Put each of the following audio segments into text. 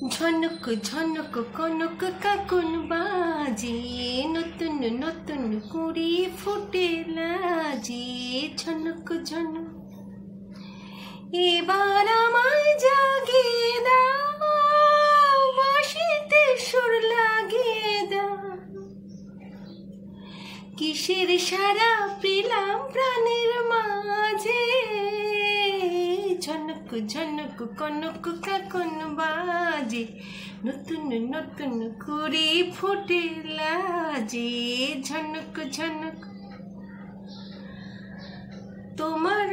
ঝনক ঝনক কনক কাকন বাজে, নতুন নতুন কুড়ি ফুটে লাজে। ঝনক ঝনক এবার আমায় জাগিয়ে দাও, বাঁশিতে সুর লাগিয়ে দাও। কিসের সারা পেলাম প্রাণের মাঝে, ঝনক ঝনক কনক কাকন বাজে, নতুন নতুন কুড়ি ফুটে লাজে। ঝনক ঝনক তোমার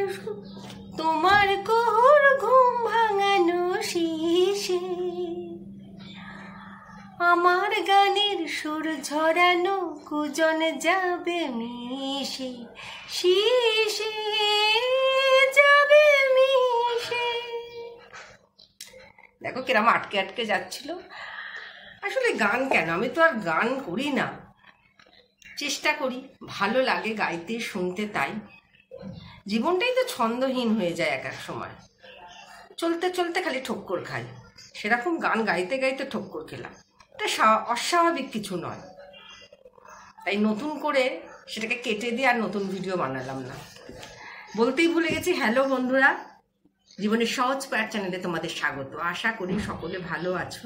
তোমার কোহর ঘুম ভাঙানো শেষে, আমার গানের সুর ঝরানো কুজন যাবে মিশে, শিশে যাবে মিশে। দেখো কিরম আটকে আটকে যাচ্ছিল। আসলে গান কেন, আমি তো আর গান করি না, চেষ্টা করি, ভালো লাগে গাইতে শুনতে, তাই জীবনটাই তো ছন্দহীন হয়ে যায় এক এক সময়। চলতে চলতে খালি ঠক্কর খাই, সেরকম গান গাইতে গাইতে ঠক্কর খেলাম, এটা অস্বাভাবিক কিছু নয়। তাই নতুন করে সেটাকে কেটে দিয়ে আর নতুন ভিডিও বানালাম না। বলতেই ভুলে গেছি, হ্যালো বন্ধুরা, জীবনের সহজ প্রয়াস চ্যানেলে তোমাদের স্বাগত। আশা করি সকলে ভালো আছো।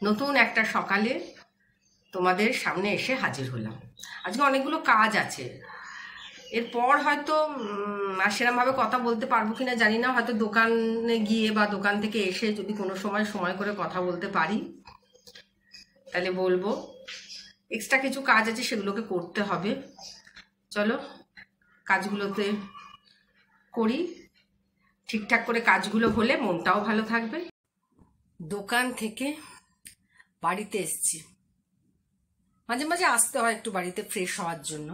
নতুন একটা সকালে তোমাদের সামনে এসে হাজির হলাম। আজকে অনেকগুলো কাজ আছে, এরপর হয়তো আর সেরকমভাবে কথা বলতে পারবো কিনা জানি না। হয়তো দোকানে গিয়ে বা দোকান থেকে এসে যদি কোনো সময় করে কথা বলতে পারি তাহলে বলবো। এক্সট্রা কিছু কাজ আছে, সেগুলোকে করতে হবে। চলো কাজগুলোতে করি, ঠিকঠাক করে কাজগুলো হলে মনটাও ভালো থাকবে। দোকান থেকে বাড়িতে এসছি, মাঝে মাঝে আসতে হয় একটু বাড়িতে ফ্রেশ হওয়ার জন্য,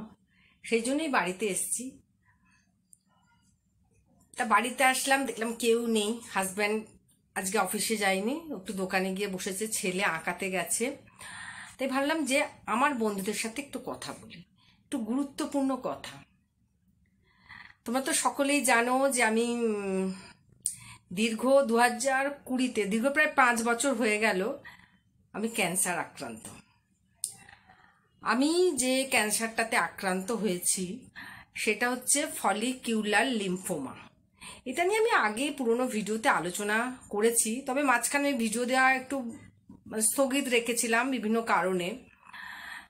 সেই জন্যই বাড়িতে এসছি। তা বাড়িতে আসলাম, দেখলাম কেউ নেই। হাজব্যান্ড আজকে অফিসে যায়নি, একটু দোকানে গিয়ে বসেছে, ছেলে আঁকাতে গেছে। তাই ভাবলাম যে আমার বন্ধুদের সাথে একটু কথা বলি, একটু গুরুত্বপূর্ণ কথা। তোমরা তো সকলেই জানো যে আমি দীর্ঘ 2020-তে, দীর্ঘ প্রায় 5 বছর হয়ে গেল আমি ক্যান্সার আক্রান্ত। আমি যে ক্যান্সারটাতে আক্রান্ত হয়েছি সেটা হচ্ছে ফলিকিউলার লিম্ফোমা। এটা নিয়ে আমি আগে পুরনো ভিডিওতে আলোচনা করেছি, তবে মাঝখানে ভিডিও দেওয়া একটু স্থগিত রেখেছিলাম বিভিন্ন কারণে,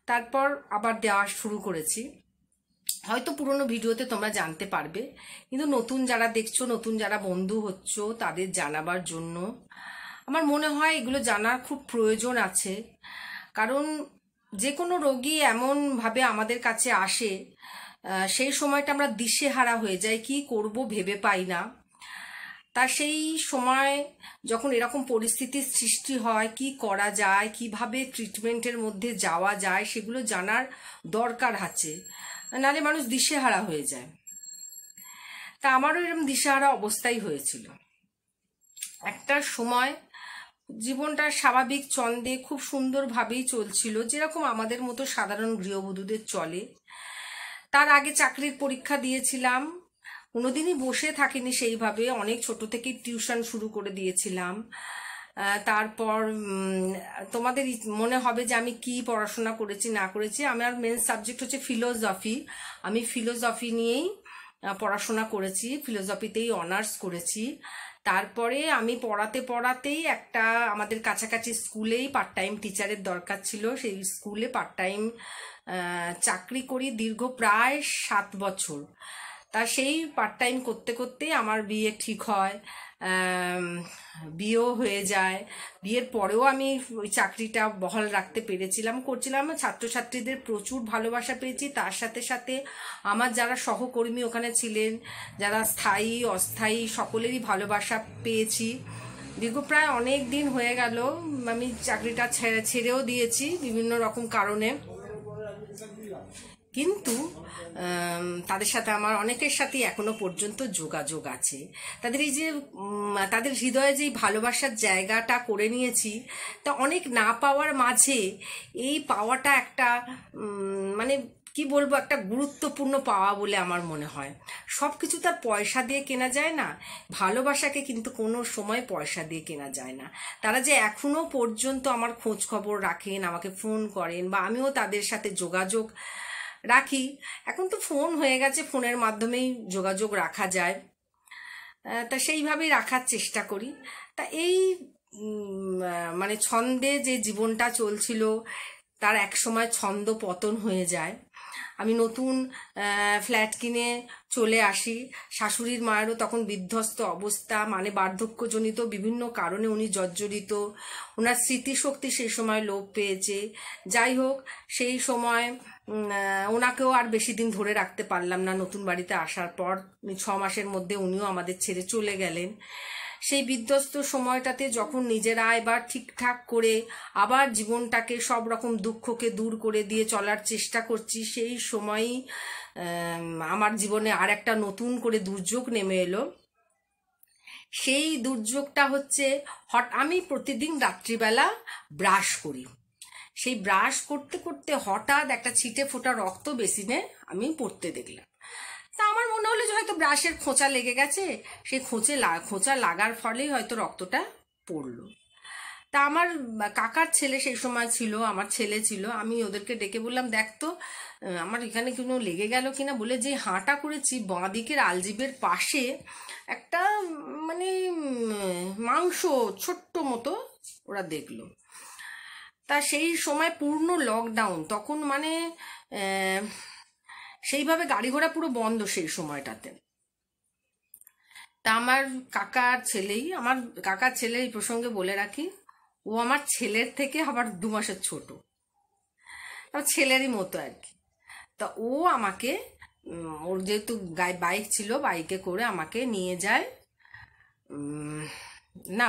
তারপর আবার দেওয়া শুরু করেছি। হয়তো পুরনো ভিডিওতে তোমরা জানতে পারবে, কিন্তু নতুন যারা দেখছো, নতুন যারা বন্ধু হচ্ছ, তাদের জানাবার জন্য আমার মনে হয় এগুলো জানার খুব প্রয়োজন আছে। কারণ যে কোনো রোগী এমনভাবে আমাদের কাছে আসে, সেই সময়টা আমরা দিশেহারা হয়ে যাই, কি করব ভেবে পাই না। তা সেই সময় যখন এরকম পরিস্থিতির সৃষ্টি হয়, কি করা যায়, কিভাবে ট্রিটমেন্টের মধ্যে যাওয়া যায়, সেগুলো জানার দরকার আছে, নাহলে মানুষ দিশেহারা হয়ে যায়। তা আমারও এরকম দিশেহারা অবস্থাই হয়েছিল। একটা সময় জীবনটা স্বাভাবিক ছন্দে খুব সুন্দরভাবেই চলছিল, যেরকম আমাদের মতো সাধারণ গৃহবধূদের চলে। তার আগে চাকরির পরীক্ষা দিয়েছিলাম, কোনোদিনই বসে থাকিনি সেইভাবে, অনেক ছোট থেকেই টিউশন শুরু করে দিয়েছিলাম। তারপর তোমাদের মনে হবে যে আমি কি পড়াশোনা করেছি না করেছি। আমার মেন সাবজেক্ট হচ্ছে ফিলোসফি। আমি ফিলোসফি নিয়েই পড়াশোনা করেছি, ফিলোসফিতেই অনার্স করেছি। তারপরে আমি পড়াতেই একটা আমাদের কাছাকাছি স্কুলেই পার্ট টাইম টিচারের দরকার ছিল, সেই স্কুলে পার্ট টাইম চাকরি করি দীর্ঘ প্রায় 7 বছর। তা সেই পার্ট টাইম করতে করতে আমার বিয়ে ঠিক হয়, বিয়েও হয়ে যায়। বিয়ের পরেও আমি ওই চাকরিটা বহাল রাখতে পেরেছিলাম, করছিলাম। ছাত্রছাত্রীদের প্রচুর ভালোবাসা পেয়েছি, তার সাথে সাথে আমার যারা সহকর্মী ওখানে ছিলেন, যারা স্থায়ী অস্থায়ী, সকলেরই ভালোবাসা পেয়েছি। দীর্ঘ প্রায় অনেক দিন হয়ে গেল আমি চাকরিটা ছেড়েও দিয়েছি বিভিন্ন রকম কারণে, কিন্তু তাদের সাথে আমার অনেকের সাথে এখনো পর্যন্ত যোগাযোগ আছে। তাদের এই যে তাদের হৃদয়ে যে ভালোবাসার জায়গাটা করে নিয়েছি, তা অনেক না পাওয়ার মাঝে এই পাওয়াটা একটা মানে কি বলবো, একটা গুরুত্বপূর্ণ পাওয়া বলে আমার মনে হয়। সব কিছু তার পয়সা দিয়ে কেনা যায় না, ভালোবাসাকে কিন্তু কোনো সময় পয়সা দিয়ে কেনা যায় না। তারা যে এখনো পর্যন্ত আমার খোঁজ খবর রাখেন, আমাকে ফোন করেন, বা আমিও তাদের সাথে যোগাযোগ রাখি। এখন তো ফোন হয়ে গেছে, ফোনের মাধ্যমেই যোগাযোগ রাখা যায়, তা সেইভাবেই রাখার চেষ্টা করি। তা এই মানে ছন্দে যে জীবনটা চলছিল, তার এক সময় ছন্দ পতন হয়ে যায়। আমি নতুন ফ্ল্যাট কিনে চলে আসি। শাশুড়ির মায়েরও তখন বিধ্বস্ত অবস্থা, মানে বার্ধক্যজনিত বিভিন্ন কারণে উনি জর্জরিত, ওনার স্মৃতিশক্তি সেই সময় লোপ পেয়েছে। যাই হোক, সেই সময় ওনাকেও আর বেশি দিন ধরে রাখতে পারলাম না। নতুন বাড়িতে আসার পর 6 মাসের মধ্যে উনিও আমাদের ছেড়ে চলে গেলেন। সেই বিধ্বস্ত সময়টাতে যখন নিজেরা এবার ঠিকঠাক করে আবার জীবনটাকে, সব রকম দুঃখকে দূর করে দিয়ে চলার চেষ্টা করছি, সেই সময়ই আমার জীবনে আর একটা নতুন করে দুর্যোগ নেমে এলো। সেই দুর্যোগটা হচ্ছে, আমি প্রতিদিন রাত্রিবেলা ব্রাশ করি। সেই ব্রাশ করতে করতে হঠাৎ একটা ছিটে ফোটা রক্ত বেসিনে আমি পড়তে দেখলাম। তা আমার মনে হলো যে হয়তো ব্রাশের খোঁচা লেগে গেছে, সেই খোঁচা লাগার ফলেই হয়তো রক্তটা পড়লো। তা আমার কাকার ছেলে সেই সময় ছিল, আমার ছেলে ছিল, আমি ওদেরকে ডেকে বললাম, দেখ তো আমার এখানে কোনো লেগে গেল কিনা। বলে যে হাঁটা করেছি, বাঁ দিকের আলজিবের পাশে একটা মানে মাংস ছোট্ট মতো ওরা দেখলো। তা সেই সময় পূর্ণ লকডাউন তখন, মানে সেইভাবে গাড়ি ঘোড়া পুরো বন্ধ সেই সময়টাতে। তা আমার কাকার ছেলে, এই প্রসঙ্গে বলে রাখি, ও আমার ছেলের থেকে আবার 2 মাসের ছোট, আমার ছেলেরই মতো আর কি। তা ও আমাকে, ওর যেহেতু বাইক ছিল, বাইকে করে আমাকে নিয়ে যায়। না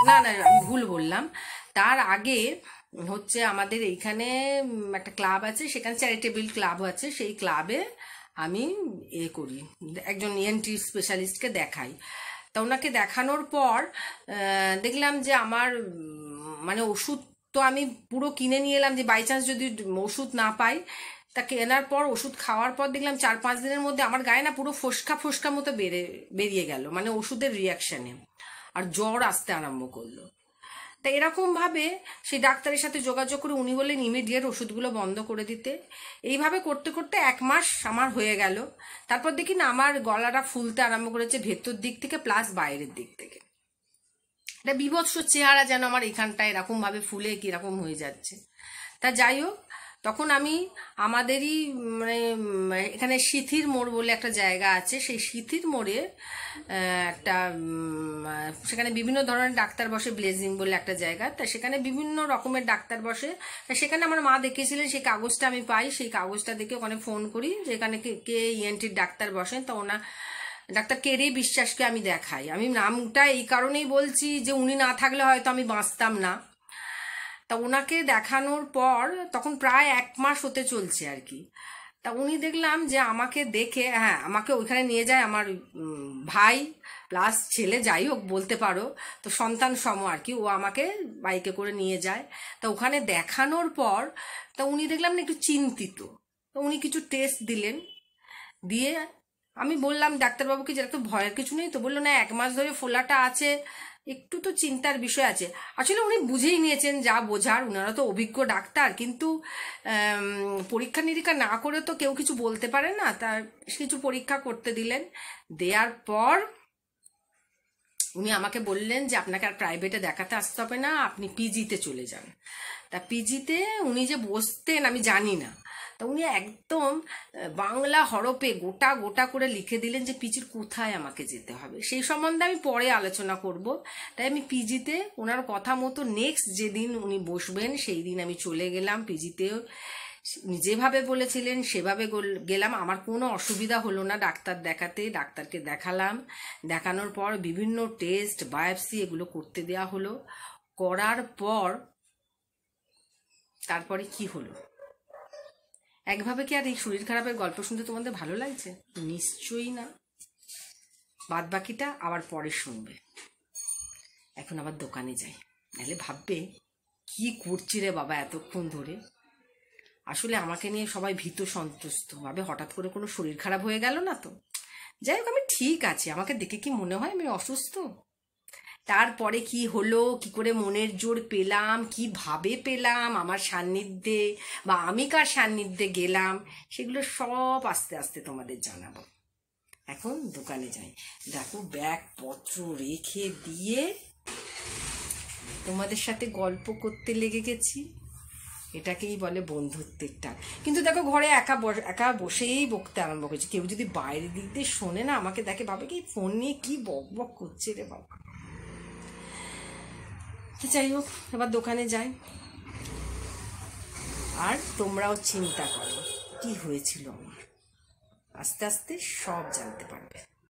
না না, আমি ভুল বললাম। তার আগে হচ্ছে আমাদের এইখানে একটা ক্লাব আছে, সেখানে চ্যারিটেবল ক্লাব আছে, সেই ক্লাবে আমি করি, একজন ENT স্পেশালিস্টকে দেখাই। তা ওনাকে দেখানোর পর দেখলাম যে আমার মানে ওষুধ তো আমি পুরো কিনে নিয়ে এলাম, যে বাই চান্স যদি ওষুধ না পাই। তা কেনার পর, ওষুধ খাওয়ার পর দেখলাম 4-5 দিনের মধ্যে আমার গায়ে না পুরো ফোসকা ফোসকা মতো বেরিয়ে গেল, মানে ওষুধের রিয়াকশানে, আর জ্বর আসতে আরম্ভ করলো। তা এরকম ভাবে সেই ডাক্তারের সাথে যোগাযোগ করে উনি বললেন ইমিডিয়েট ওষুধগুলো বন্ধ করে দিতে। এইভাবে করতে করতে 1 মাস আমার হয়ে গেল। তারপর দেখি না আমার গলাটা ফুলতে আরম্ভ করেছে, ভেতর দিক থেকে প্লাস বাইরের দিক থেকে। এটা বিভৎস চেহারা যেন আমার এখানটা এরকম ভাবে ফুলে কিরকম হয়ে যাচ্ছে। তা যাই হোক, তখন আমি আমাদেরই মানে এখানে সিথির মোড় বলে একটা জায়গা আছে, সেই সিথির মোড়ে একটা সেখানে বিভিন্ন ধরনের ডাক্তার বসে, ব্লেজিং বলে একটা জায়গা, তা সেখানে বিভিন্ন রকমের ডাক্তার বসে। তা সেখানে আমার মা দেখিয়েছিলেন, সেই কাগজটা আমি পাই, সেই কাগজটা দেখে ওখানে ফোন করি যে এখানে কে ENT ডাক্তার বসেন। তা ডাক্তার কেরে বিশ্বাসকে আমি দেখাই। আমি নামটা এই কারণেই বলছি যে উনি না থাকলে হয়তো আমি বাঁচতাম না। তা ওনাকে দেখানোর পর তখন প্রায় 1 মাস হতে চলছে আর কি। তা উনি দেখলাম যে আমাকে দেখে, হ্যাঁ, আমাকে ওইখানে নিয়ে যায় আমার ভাই প্লাস ছেলে, যাই হোক বলতে পারো, তো সন্তান সম আর কি। ও আমাকে বাইকে করে নিয়ে যায়। তা ওখানে দেখানোর পর তা উনি দেখলাম না একটু চিন্তিত। তো উনি কিছু টেস্ট দিলেন, দিয়ে আমি বললাম ডাক্তারবাবুকে যে একটু ভয়ের কিছু নেই তো? বললো না, 1 মাস ধরে ফোলাটা আছে, একটু তো চিন্তার বিষয় আছে। আসলে উনি বুঝেই নিয়েছেন যা বোঝার, ওনারা তো অভিজ্ঞ ডাক্তার, কিন্তু পরীক্ষা নিরীক্ষা না করে তো কেউ কিছু বলতে পারে না। তার কিছু পরীক্ষা করতে দিলেন, দেওয়ার পর উনি আমাকে বললেন যে আপনাকে আর প্রাইভেটে দেখাতে আসতে হবে না, আপনি পিজিতে চলে যান। তা পিজিতে উনি যে বসতেন আমি জানি না। তা উনি একদম বাংলা হরপে গোটা গোটা করে লিখে দিলেন যে পিজির কোথায় আমাকে যেতে হবে। সেই সম্বন্ধে আমি পরে আলোচনা করব। তাই আমি পিজিতে ওনার কথা মতো নেক্সট যেদিন উনি বসবেন সেই দিন আমি চলে গেলাম পিজিতে। যেভাবে বলেছিলেন সেভাবে গেলাম। আমার কোনো অসুবিধা হলো না ডাক্তার দেখাতে। ডাক্তারকে দেখালাম, দেখানোর পর বিভিন্ন টেস্ট, বায়োপসি এগুলো করতে দেওয়া হলো। করার পর তারপরে কি হলো, একভাবে কি আর এই শরীর খারাপের গল্প শুনতে তোমাদের ভালো লাগছে? নিশ্চয়ই না। বাদ বাকিটা আবার পরে শুনবে। এখন আবার দোকানে যাই, নাহলে ভাববে কি করছি রে বাবা এতক্ষণ ধরে। আসলে আমাকে নিয়ে সবাই ভীত সন্তুষ্ট ভাবে, হঠাৎ করে কোনো শরীর খারাপ হয়ে গেল না তো। যাই হোক, আমি ঠিক আছি। আমাকে দেখে কি মনে হয় আমি অসুস্থ? তারপরে কি হলো, কি করে মনের জোর পেলাম, কিভাবে পেলাম, আমার সান্নিধ্যে বা আমি কার সান্নিধ্যে গেলাম, সেগুলো সব আস্তে আস্তে তোমাদের জানাবো। এখন দোকানে যাই। দেখো, ব্যাগপত্র রেখে দিয়ে তোমাদের সাথে গল্প করতে লেগে গেছি। এটাকেই বলে বন্ধুত্বের টান। কিন্তু দেখো, ঘরে একা বসেই বকতে আরম্ভ করেছি। কেউ যদি বাইরের দিক দিয়ে শোনে না, আমাকে দেখে ভাবে কি ফোন নিয়ে কি বক বক করছে রে বাবা। যাই হোক, এবার দোকানে যাই। আর তোমরাও চিন্তা করো কি হয়েছিল আমার, আস্তে আস্তে সব জানতে পারবে।